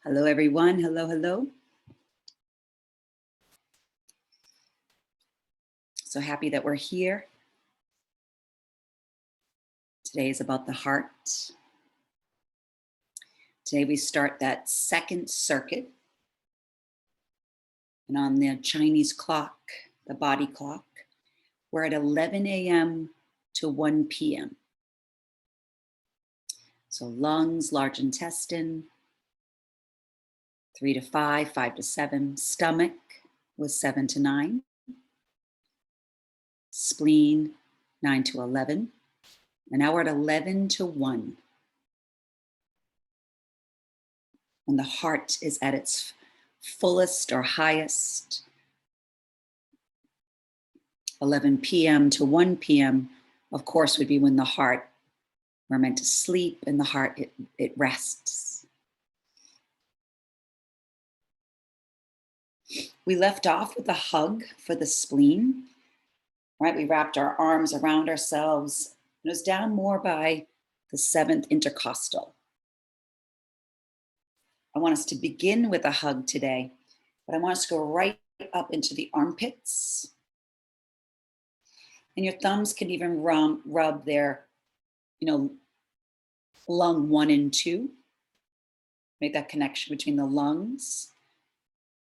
Hello, everyone. Hello, hello. So happy that we're here. Today is about the heart. Today we start that second circuit. And on the Chinese clock, the body clock, we're at 11 a.m. to 1 p.m. So lungs, large intestine, 3 to 5, 5 to 7. Stomach was 7 to 9. Spleen, 9 to 11. And now we're at 11 to 1. When the heart is at its fullest or highest. 11 p.m. to 1 p.m., of course, would be when the heart, we're meant to sleep and the heart, it rests. We left off with a hug for the spleen, right? We wrapped our arms around ourselves. It was down more by the 7th intercostal. I want us to begin with a hug today, but I want us to go right up into the armpits. And your thumbs can even rub their, lung 1 and 2. Make that connection between the lungs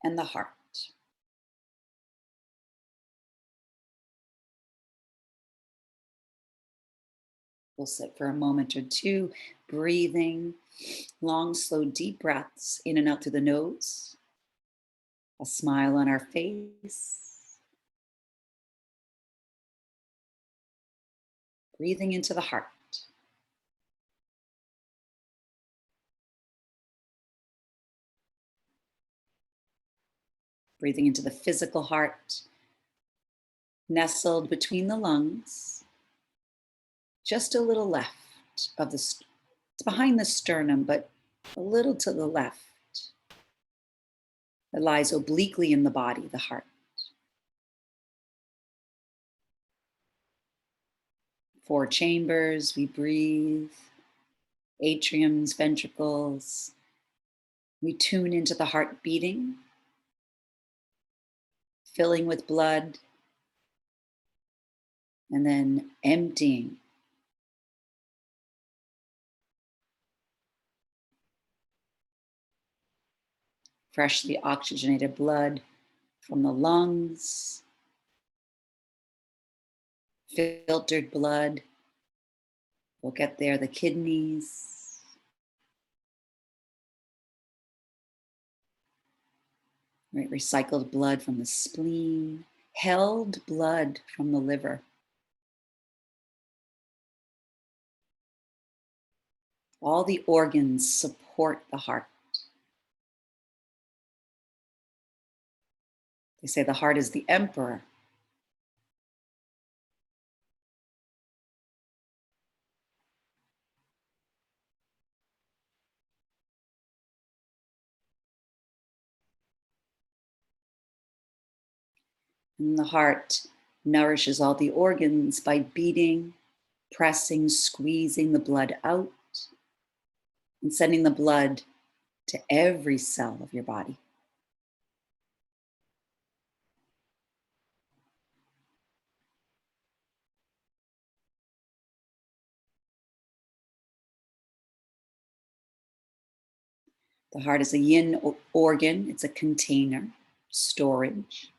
and the heart. We'll sit for a moment or two, breathing, long, slow, deep breaths in and out through the nose. A smile on our face. Breathing into the heart. Breathing into the physical heart, nestled between the lungs, just a little left of the, it's behind the sternum, but a little to the left. It lies obliquely in the body, the heart. 4 chambers, we breathe, atriums, ventricles. We tune into the heart beating, filling with blood, and then emptying. Freshly oxygenated blood from the lungs, filtered blood. We'll get there, the kidneys. Right, recycled blood from the spleen, held blood from the liver. All the organs support the heart. They say the heart is the emperor. And the heart nourishes all the organs by beating, pressing, squeezing the blood out, and sending the blood to every cell of your body. The heart is a yin organ. It's a container, storage.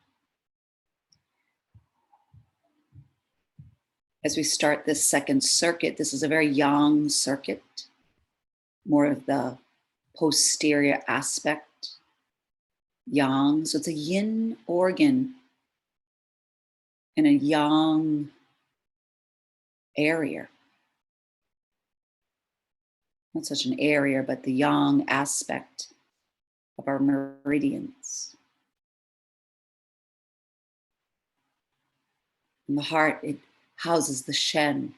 As we start this second circuit, this is a very yang circuit, more of the posterior aspect, yang. So it's a yin organ in a yang area. Not such an area, but the yang aspect of our meridians. In the heart, it houses the Shen,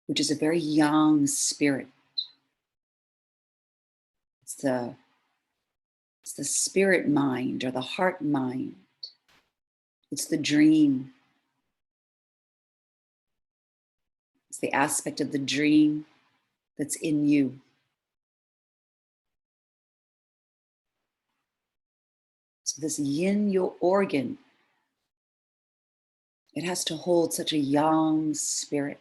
which is a very yang spirit. It's the spirit mind or the heart mind. It's the dream. It's the aspect of the dream that's in you. So this yin organ, it has to hold such a yang spirit.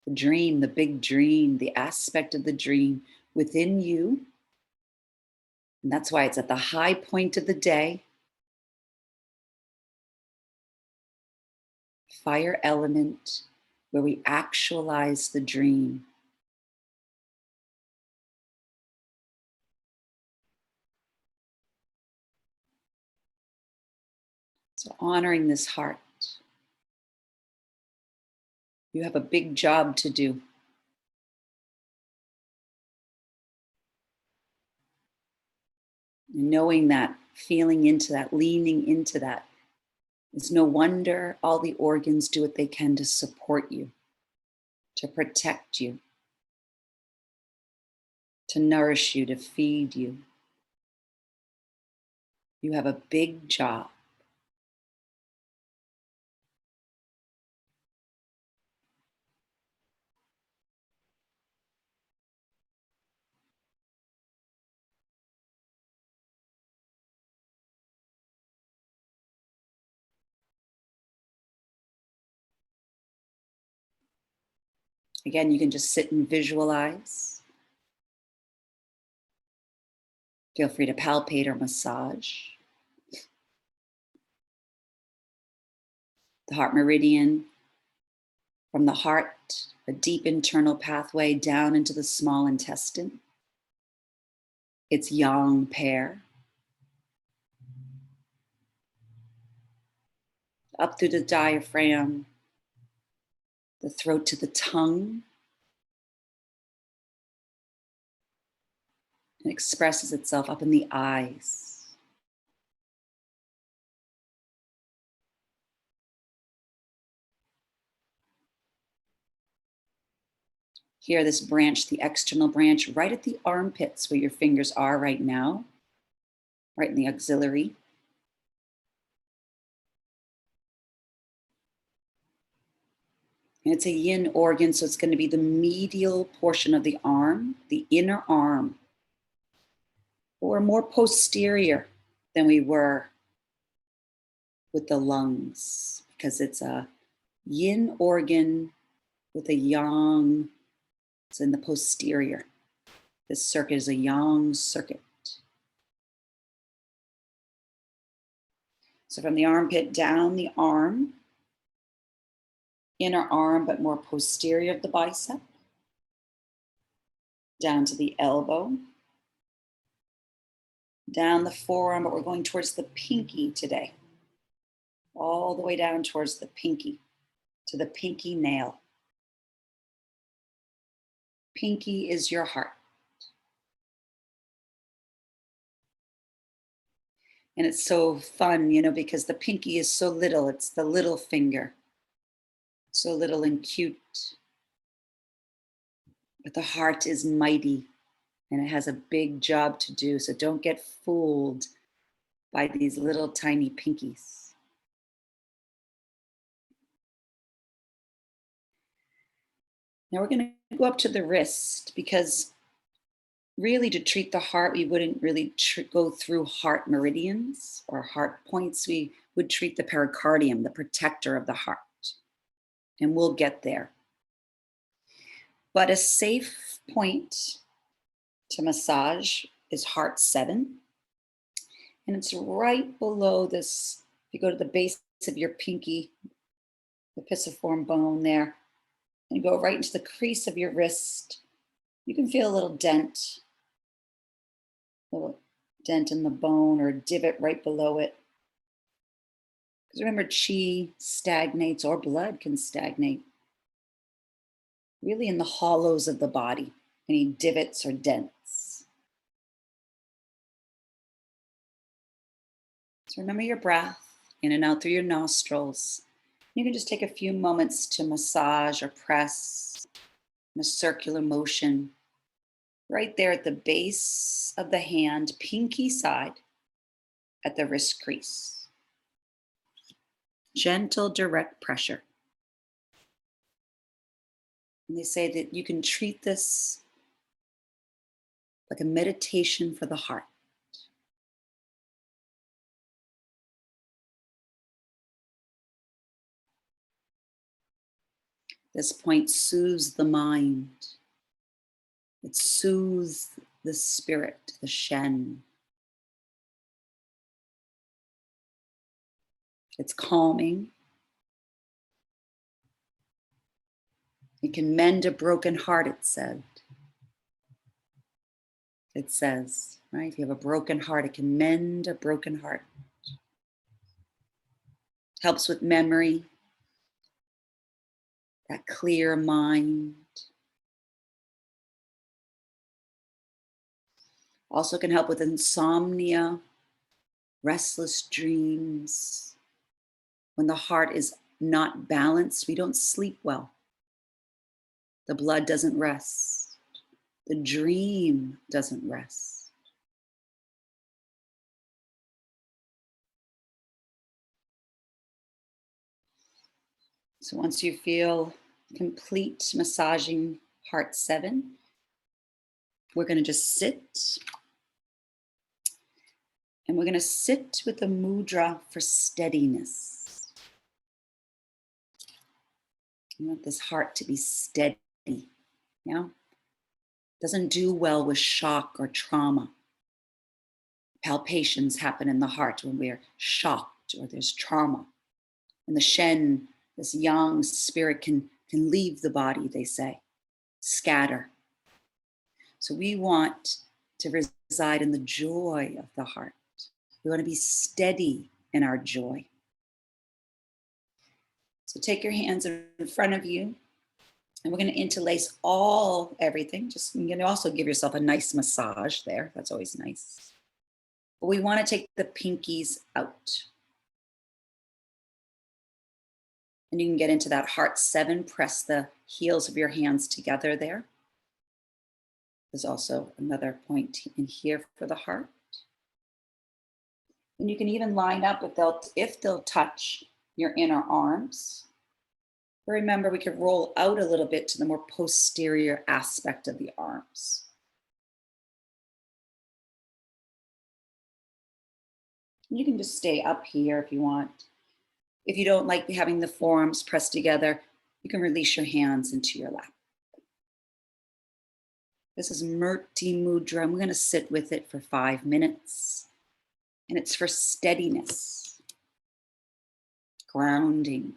The dream, the big dream, the aspect of the dream within you. And that's why it's at the high point of the day. Fire element, where we actualize the dream. So honoring this heart. You have a big job to do. And knowing that, feeling into that, leaning into that. It's no wonder all the organs do what they can to support you, to protect you, to nourish you, to feed you. You have a big job. Again, you can just sit and visualize. Feel free to palpate or massage. The heart meridian, from the heart, a deep internal pathway down into the small intestine. It's yang pair. Up through the diaphragm, the throat to the tongue. It expresses itself up in the eyes. Here, this branch, the external branch, right at the armpits where your fingers are right now, right in the axillary. And it's a yin organ, so it's going to be the medial portion of the arm, the inner arm. But we're more posterior than we were with the lungs because it's a yin organ with a yang. It's in the posterior. This circuit is a yang circuit. So from the armpit down the arm, inner arm, but more posterior of the bicep, down to the elbow, down the forearm, but we're going towards the pinky today. All the way down towards the pinky, to the pinky nail. Pinky is your heart. And it's so fun, because the pinky is so little. It's the little finger. So little and cute. But the heart is mighty and it has a big job to do. So don't get fooled by these little tiny pinkies. Now we're going to go up to the wrist because really to treat the heart, we wouldn't really go through heart meridians or heart points. We would treat the pericardium, the protector of the heart. And we'll get there. But a safe point to massage is heart 7. And it's right below this. If you go to the base of your pinky, the pisiform bone there, and go right into the crease of your wrist, you can feel a little dent in the bone or a divot right below it. Because remember, chi stagnates or blood can stagnate really in the hollows of the body, any divots or dents. So remember your breath in and out through your nostrils. You can just take a few moments to massage or press in a circular motion right there at the base of the hand, pinky side at the wrist crease. Gentle, direct pressure. And they say that you can treat this like a meditation for the heart. This point soothes the mind. It soothes the spirit, the Shen. It's calming. It can mend a broken heart, it said. It says, right? If you have a broken heart, it can mend a broken heart. Helps with memory, that clear mind. Also can help with insomnia, restless dreams. When the heart is not balanced, we don't sleep well. The blood doesn't rest. The dream doesn't rest. So once you feel complete massaging heart 7, we're going to just sit. And we're going to sit with the mudra for steadiness. You want this heart to be steady. Yeah? Doesn't do well with shock or trauma. Palpitations happen in the heart when we're shocked or there's trauma. And the Shen, this yang spirit, can leave the body, they say, scatter. So we want to reside in the joy of the heart. We want to be steady in our joy. So take your hands in front of you, and we're going to interlace everything. Just you can also give yourself a nice massage there. That's always nice. But we want to take the pinkies out. And you can get into that heart 7, press the heels of your hands together there. There's also another point in here for the heart. And you can even line up if they'll touch your inner arms. But remember, we could roll out a little bit to the more posterior aspect of the arms. You can just stay up here if you want. If you don't like having the forearms pressed together, you can release your hands into your lap. This is Murti Mudra, and we're going to sit with it for 5 minutes. And it's for steadiness, grounding.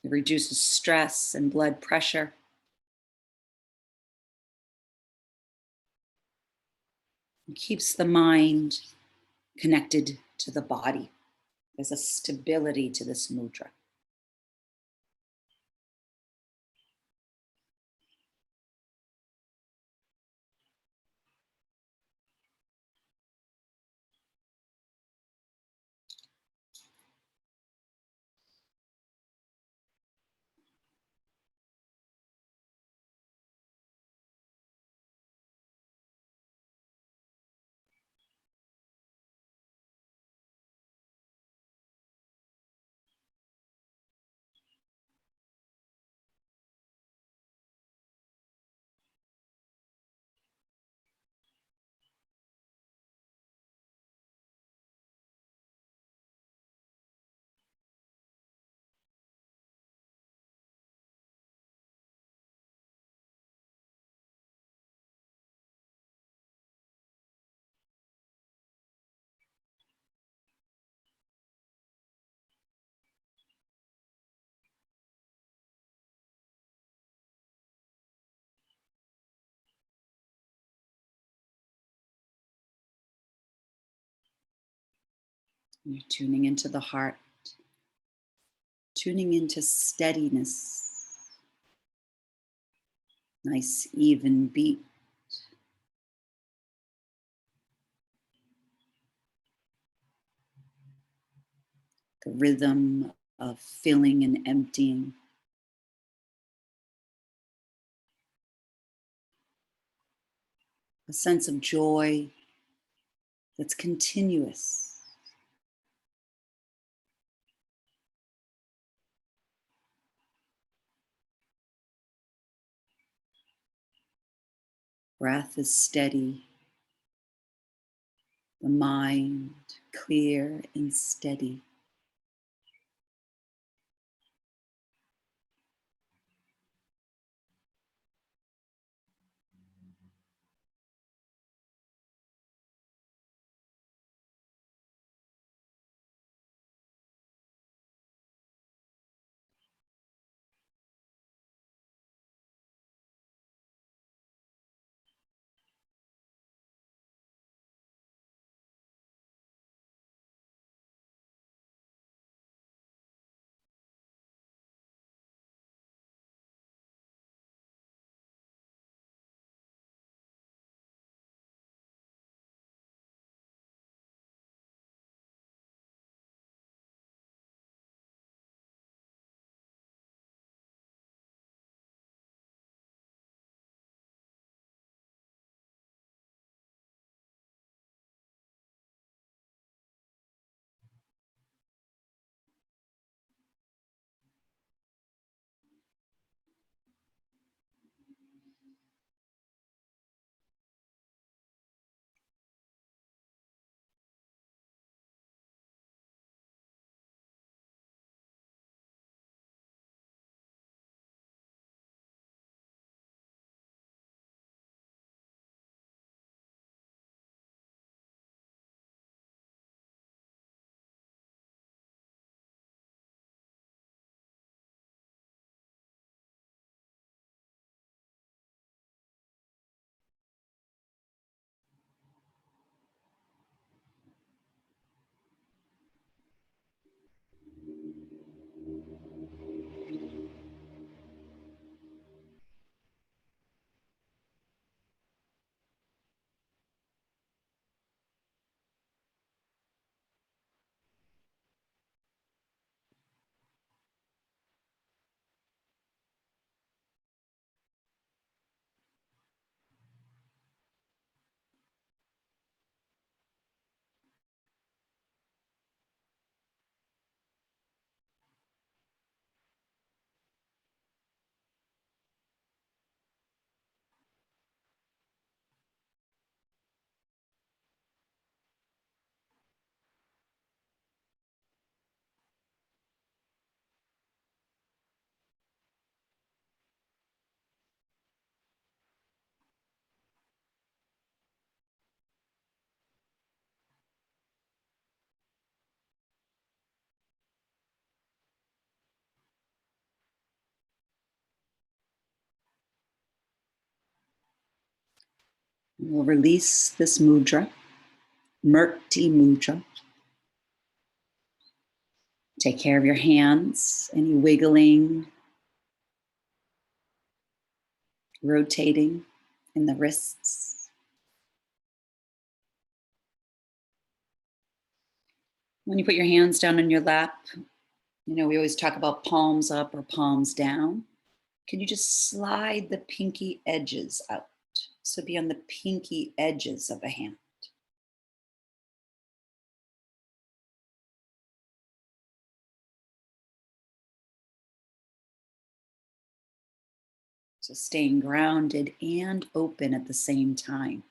It reduces stress and blood pressure. It keeps the mind connected to the body. There's a stability to this mudra. You're tuning into the heart, tuning into steadiness, nice even beat. The rhythm of filling and emptying. A sense of joy that's continuous. Breath is steady. The mind clear and steady. We'll release this mudra, Murti Mudra. Take care of your hands, any wiggling, rotating in the wrists. When you put your hands down on your lap, we always talk about palms up or palms down. Can you just slide the pinky edges out? So be on the pinky edges of a hand. So staying grounded and open at the same time.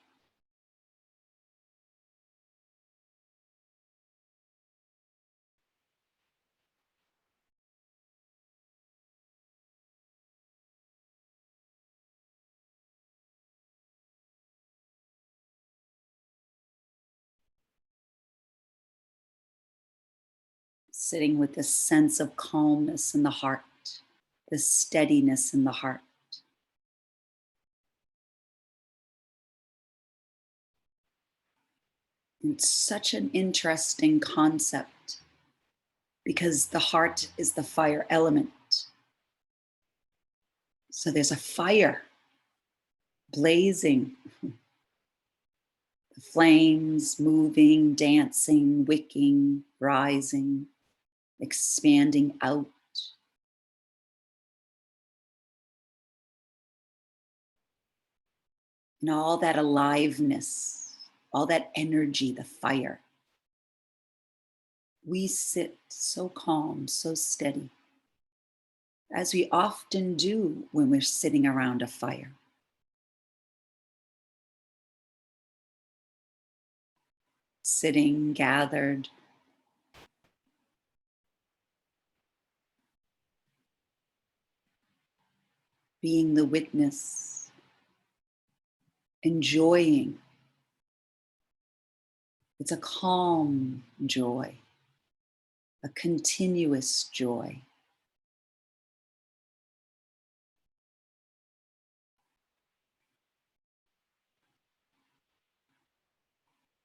Sitting with this sense of calmness in the heart, this steadiness in the heart. It's such an interesting concept because the heart is the fire element. So there's a fire blazing, the flames moving, dancing, wicking, rising, expanding out. And all that aliveness, all that energy, the fire. We sit so calm, so steady, as we often do when we're sitting around a fire. Sitting, gathered, being the witness, enjoying. It's a calm joy, a continuous joy.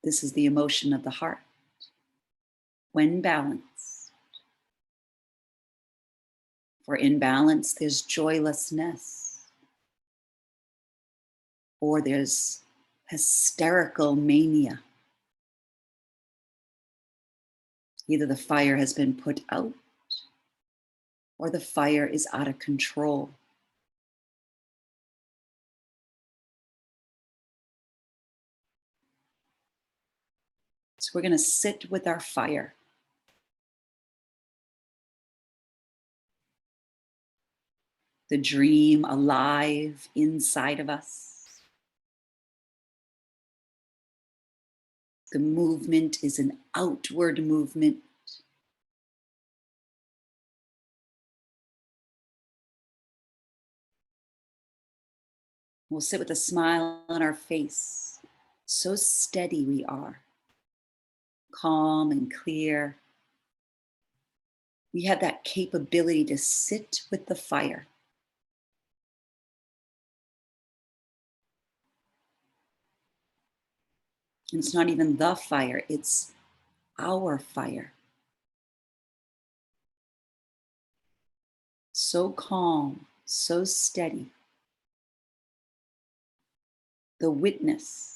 This is the emotion of the heart. When balanced. For imbalance, there's joylessness, or there's hysterical mania. Either the fire has been put out or the fire is out of control. So we're going to sit with our fire. The dream alive inside of us. The movement is an outward movement. We'll sit with a smile on our face. So steady we are. Calm and clear. We have that capability to sit with the fire. And it's not even the fire, it's our fire. So calm, so steady. The witness.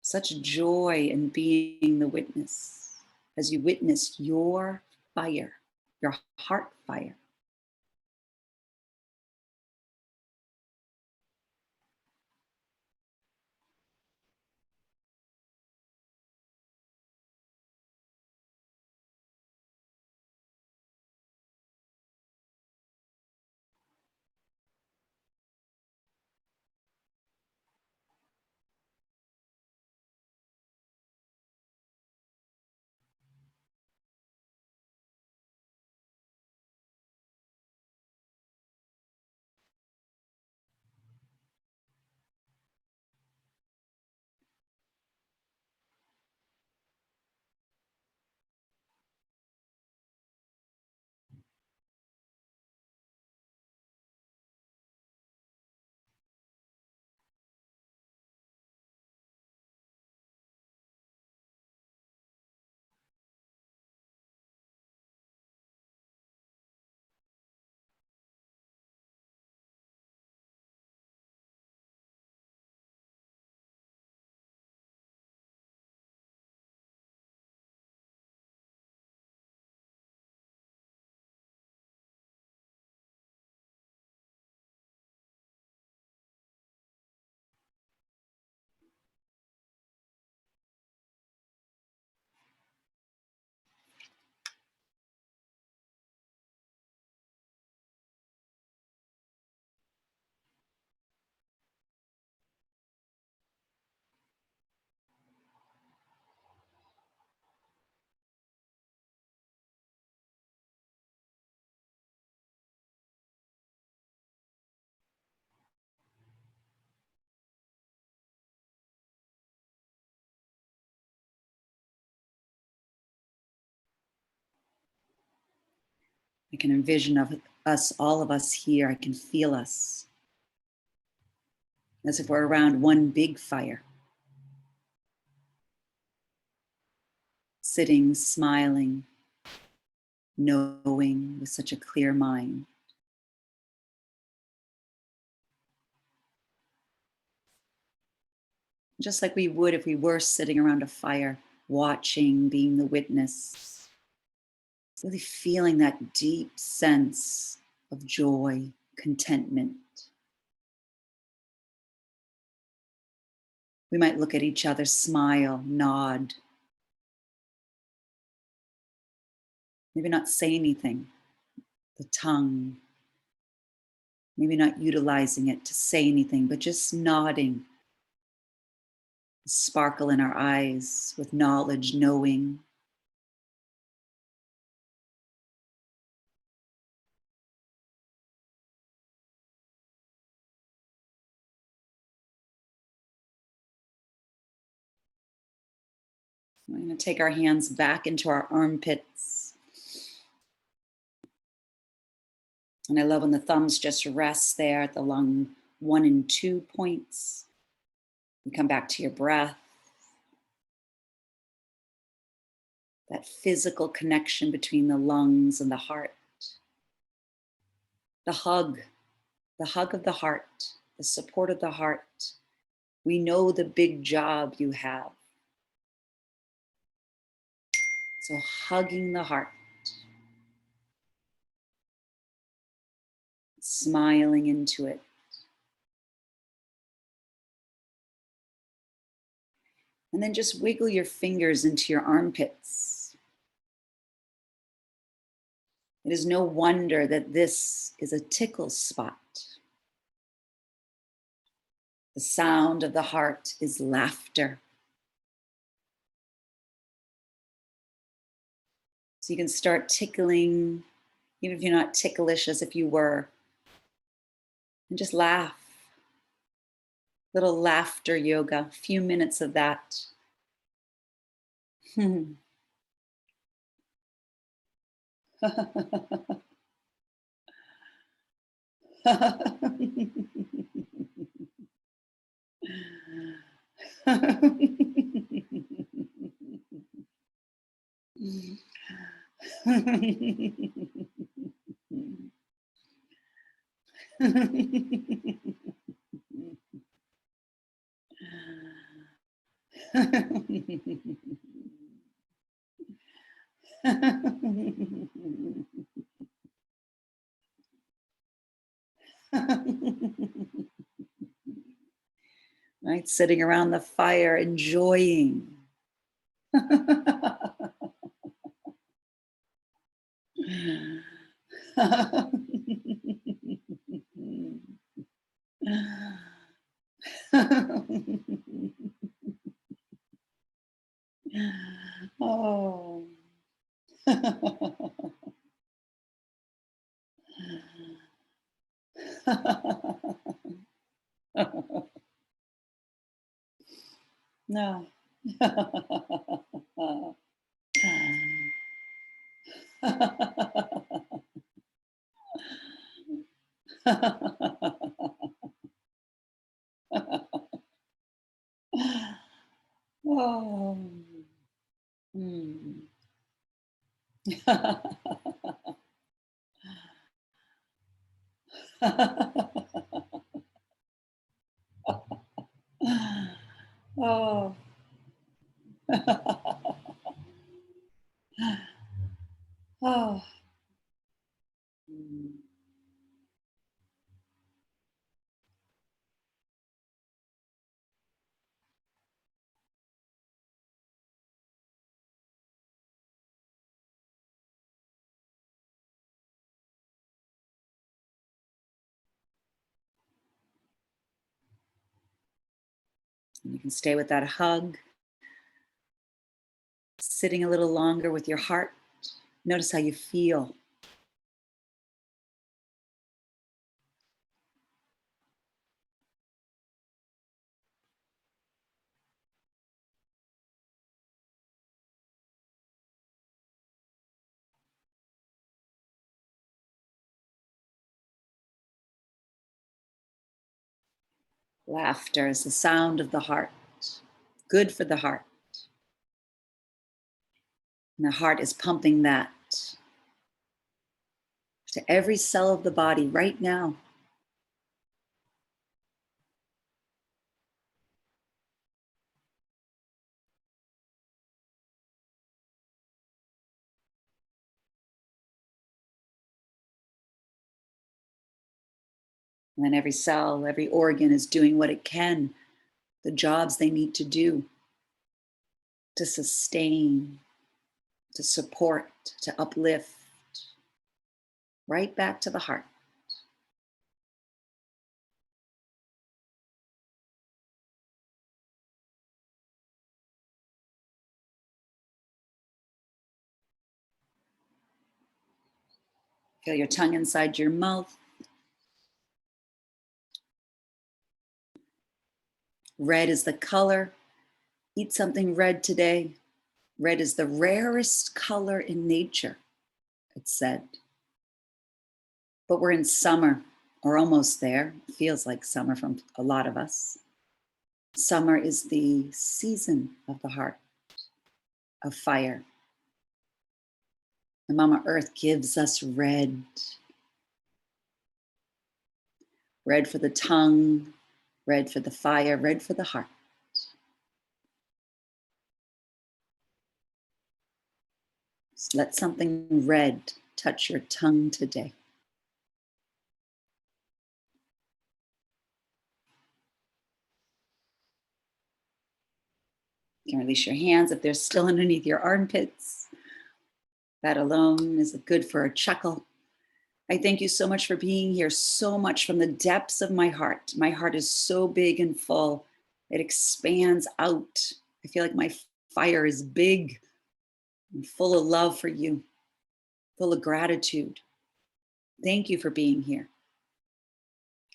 Such joy in being the witness as you witness your fire, your heart fire. can envision of us, all of us here. I can feel us as if we're around one big fire, sitting, smiling, knowing with such a clear mind. Just like we would if we were sitting around a fire, watching, being the witness, really feeling that deep sense of joy, contentment. We might look at each other, smile, nod, maybe not say anything, the tongue, maybe not utilizing it to say anything, but just nodding, the sparkle in our eyes with knowledge, knowing. We're going to take our hands back into our armpits. And I love when the thumbs just rest there at the lung 1 and 2 points. You come back to your breath. That physical connection between the lungs and the heart. The hug of the heart, the support of the heart. We know the big job you have. So hugging the heart. Smiling into it. And then just wiggle your fingers into your armpits. It is no wonder that this is a tickle spot. The sound of the heart is laughter. So you can start tickling, even if you're not ticklish as if you were, and just laugh. Little laughter yoga, a few minutes of that. Right, sitting around the fire, enjoying. Oh. No. Oh. Mm. Oh. Oh. Mm. You can stay with that hug, sitting a little longer with your heart. Notice how you feel. Laughter is the sound of the heart, good for the heart. And the heart is pumping that to every cell of the body right now. And then every cell, every organ is doing what it can, the jobs they need to do to sustain, to support, to uplift, right back to the heart. Feel your tongue inside your mouth. Red is the color. Eat something red today. Red is the rarest color in nature, it's said. But we're in summer, or almost there. It feels like summer from a lot of us. Summer is the season of the heart, of fire. And Mama Earth gives us red. Red for the tongue, red for the fire, red for the heart. Just let something red touch your tongue today. You can release your hands if they're still underneath your armpits. That alone is good for a chuckle. I thank you so much for being here, so much from the depths of my heart. My heart is so big and full. It expands out. I feel like my fire is big and full of love for you, full of gratitude. Thank you for being here.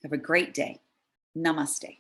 Have a great day. Namaste.